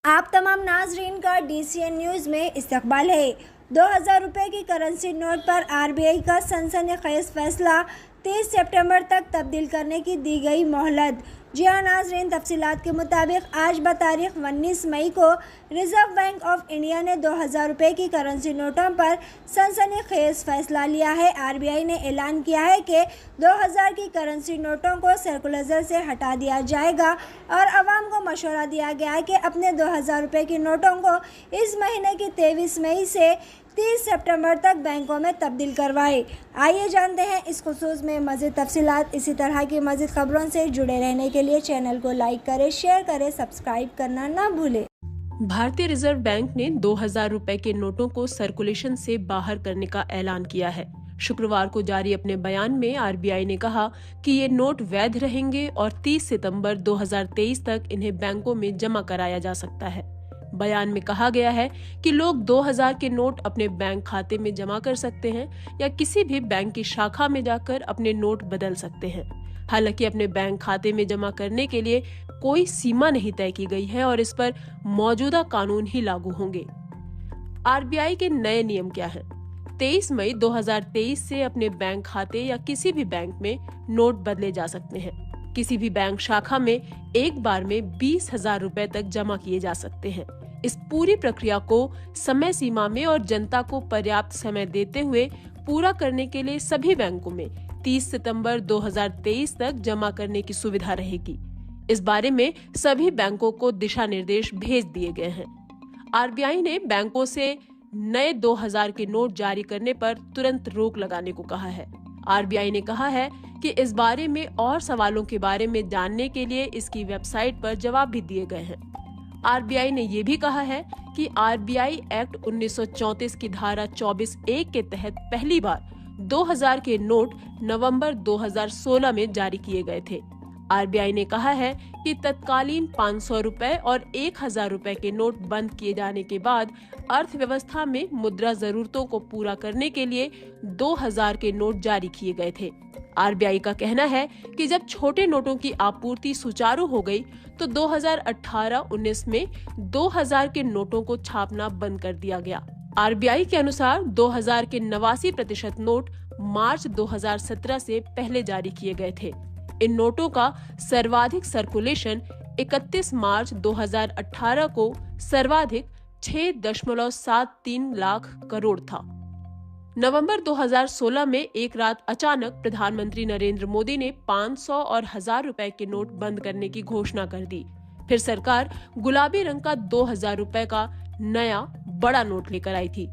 आप तमाम नाजरीन का DCN न्यूज़ में इस्तकबाल है। 2000 रुपये की करेंसी नोट पर RBI का सनसनीखेज फैसला, 30 सितंबर तक तब्दील करने की दी गई मोहलत। जी हाँ नाजरीन, तफसीलात के मुताबिक आज बतारीख 19 मई को रिजर्व बैंक ऑफ इंडिया ने 2000 रुपये की करेंसी नोटों पर सनसनीखेज फैसला लिया है। RBI ने ऐलान किया है कि 2000 की करेंसी नोटों को सर्कुलर से हटा दिया जाएगा और आवाम को मशवरा दिया गया है कि अपने 2000 रुपये की नोटों को इस महीने की 23 मई से 30 सितंबर तक बैंकों में तब्दील करवाए। आइए जानते हैं इस खुसूस में मज़ीद तफसीलात। इसी तरह की मज़ीद खबरों से जुड़े रहने के लिए चैनल को लाइक करें, शेयर करें, सब्सक्राइब करना ना भूलें। भारतीय रिजर्व बैंक ने 2000 रुपए के नोटों को सर्कुलेशन से बाहर करने का ऐलान किया है। शुक्रवार को जारी अपने बयान में RBI ने कहा कि ये नोट वैध रहेंगे और 30 सितंबर 2023 तक इन्हें बैंकों में जमा कराया जा सकता है। बयान में कहा गया है कि लोग 2000 के नोट अपने बैंक खाते में जमा कर सकते हैं या किसी भी बैंक की शाखा में जाकर अपने नोट बदल सकते हैं। हालांकि अपने बैंक खाते में जमा करने के लिए कोई सीमा नहीं तय की गई है और इस पर मौजूदा कानून ही लागू होंगे। RBI के नए नियम क्या हैं? 23 मई 2023 से अपने बैंक खाते या किसी भी बैंक में नोट बदले जा सकते हैं। किसी भी बैंक शाखा में एक बार में 20,000 रुपए तक जमा किए जा सकते हैं। इस पूरी प्रक्रिया को समय सीमा में और जनता को पर्याप्त समय देते हुए पूरा करने के लिए सभी बैंकों में 30 सितंबर 2023 तक जमा करने की सुविधा रहेगी। इस बारे में सभी बैंकों को दिशा निर्देश भेज दिए गए हैं। RBI ने बैंकों से नए 2000 के नोट जारी करने पर तुरंत रोक लगाने को कहा है। RBI ने कहा है कि इस बारे में और सवालों के बारे में जानने के लिए इसकी वेबसाइट पर जवाब भी दिए गए हैं। RBI ने ये भी कहा है कि RBI एक्ट 1934 की धारा 24(1) के तहत पहली बार 2000 के नोट नवंबर 2016 में जारी किए गए थे। RBI ने कहा है कि तत्कालीन 500 रुपए और 1000 रुपए के नोट बंद किए जाने के बाद अर्थव्यवस्था में मुद्रा जरूरतों को पूरा करने के लिए 2000 के नोट जारी किए गए थे। RBI का कहना है कि जब छोटे नोटों की आपूर्ति सुचारू हो गई तो 2018-19 में 2000 के नोटों को छापना बंद कर दिया गया। RBI के अनुसार 2000 के 89% नोट मार्च 2017 से पहले जारी किए गए थे। इन नोटों का सर्वाधिक सर्कुलेशन 31 मार्च 2018 को सर्वाधिक 6.73 लाख करोड़ था। नवंबर 2016 में एक रात अचानक प्रधानमंत्री नरेंद्र मोदी ने 500 और 1000 रुपए के नोट बंद करने की घोषणा कर दी। फिर सरकार गुलाबी रंग का 2000 रुपए का नया बड़ा नोट लेकर आई थी।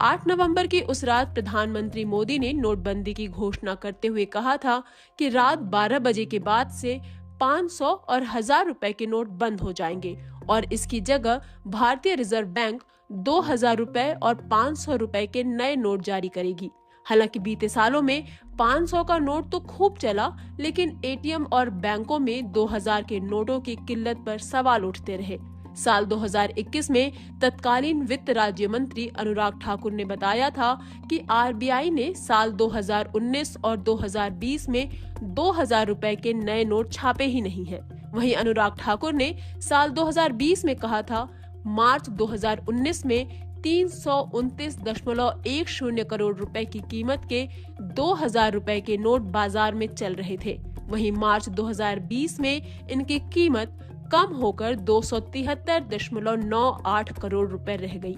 8 नवंबर की उस रात प्रधानमंत्री मोदी ने नोटबंदी की घोषणा करते हुए कहा था कि रात 12 बजे के बाद से 500 और 1000 रुपए के नोट बंद हो जाएंगे और इसकी जगह भारतीय रिजर्व बैंक 2000 रुपए और 500 रुपए के नए नोट जारी करेगी। हालांकि बीते सालों में 500 का नोट तो खूब चला, लेकिन ATM और बैंकों में 2000 के नोटों की किल्लत पर सवाल उठते रहे। साल 2021 में तत्कालीन वित्त राज्य मंत्री अनुराग ठाकुर ने बताया था कि RBI ने साल 2019 और 2020 में 2000 रुपए के नए नोट छापे ही नहीं हैं। वहीं अनुराग ठाकुर ने साल 2020 में कहा था मार्च 2019 में 329.10 करोड़ रुपए की कीमत के 2000 रुपए के नोट बाजार में चल रहे थे। वहीं मार्च 2020 में इनकी कीमत कम होकर 273.98 करोड़ रुपए रह गई।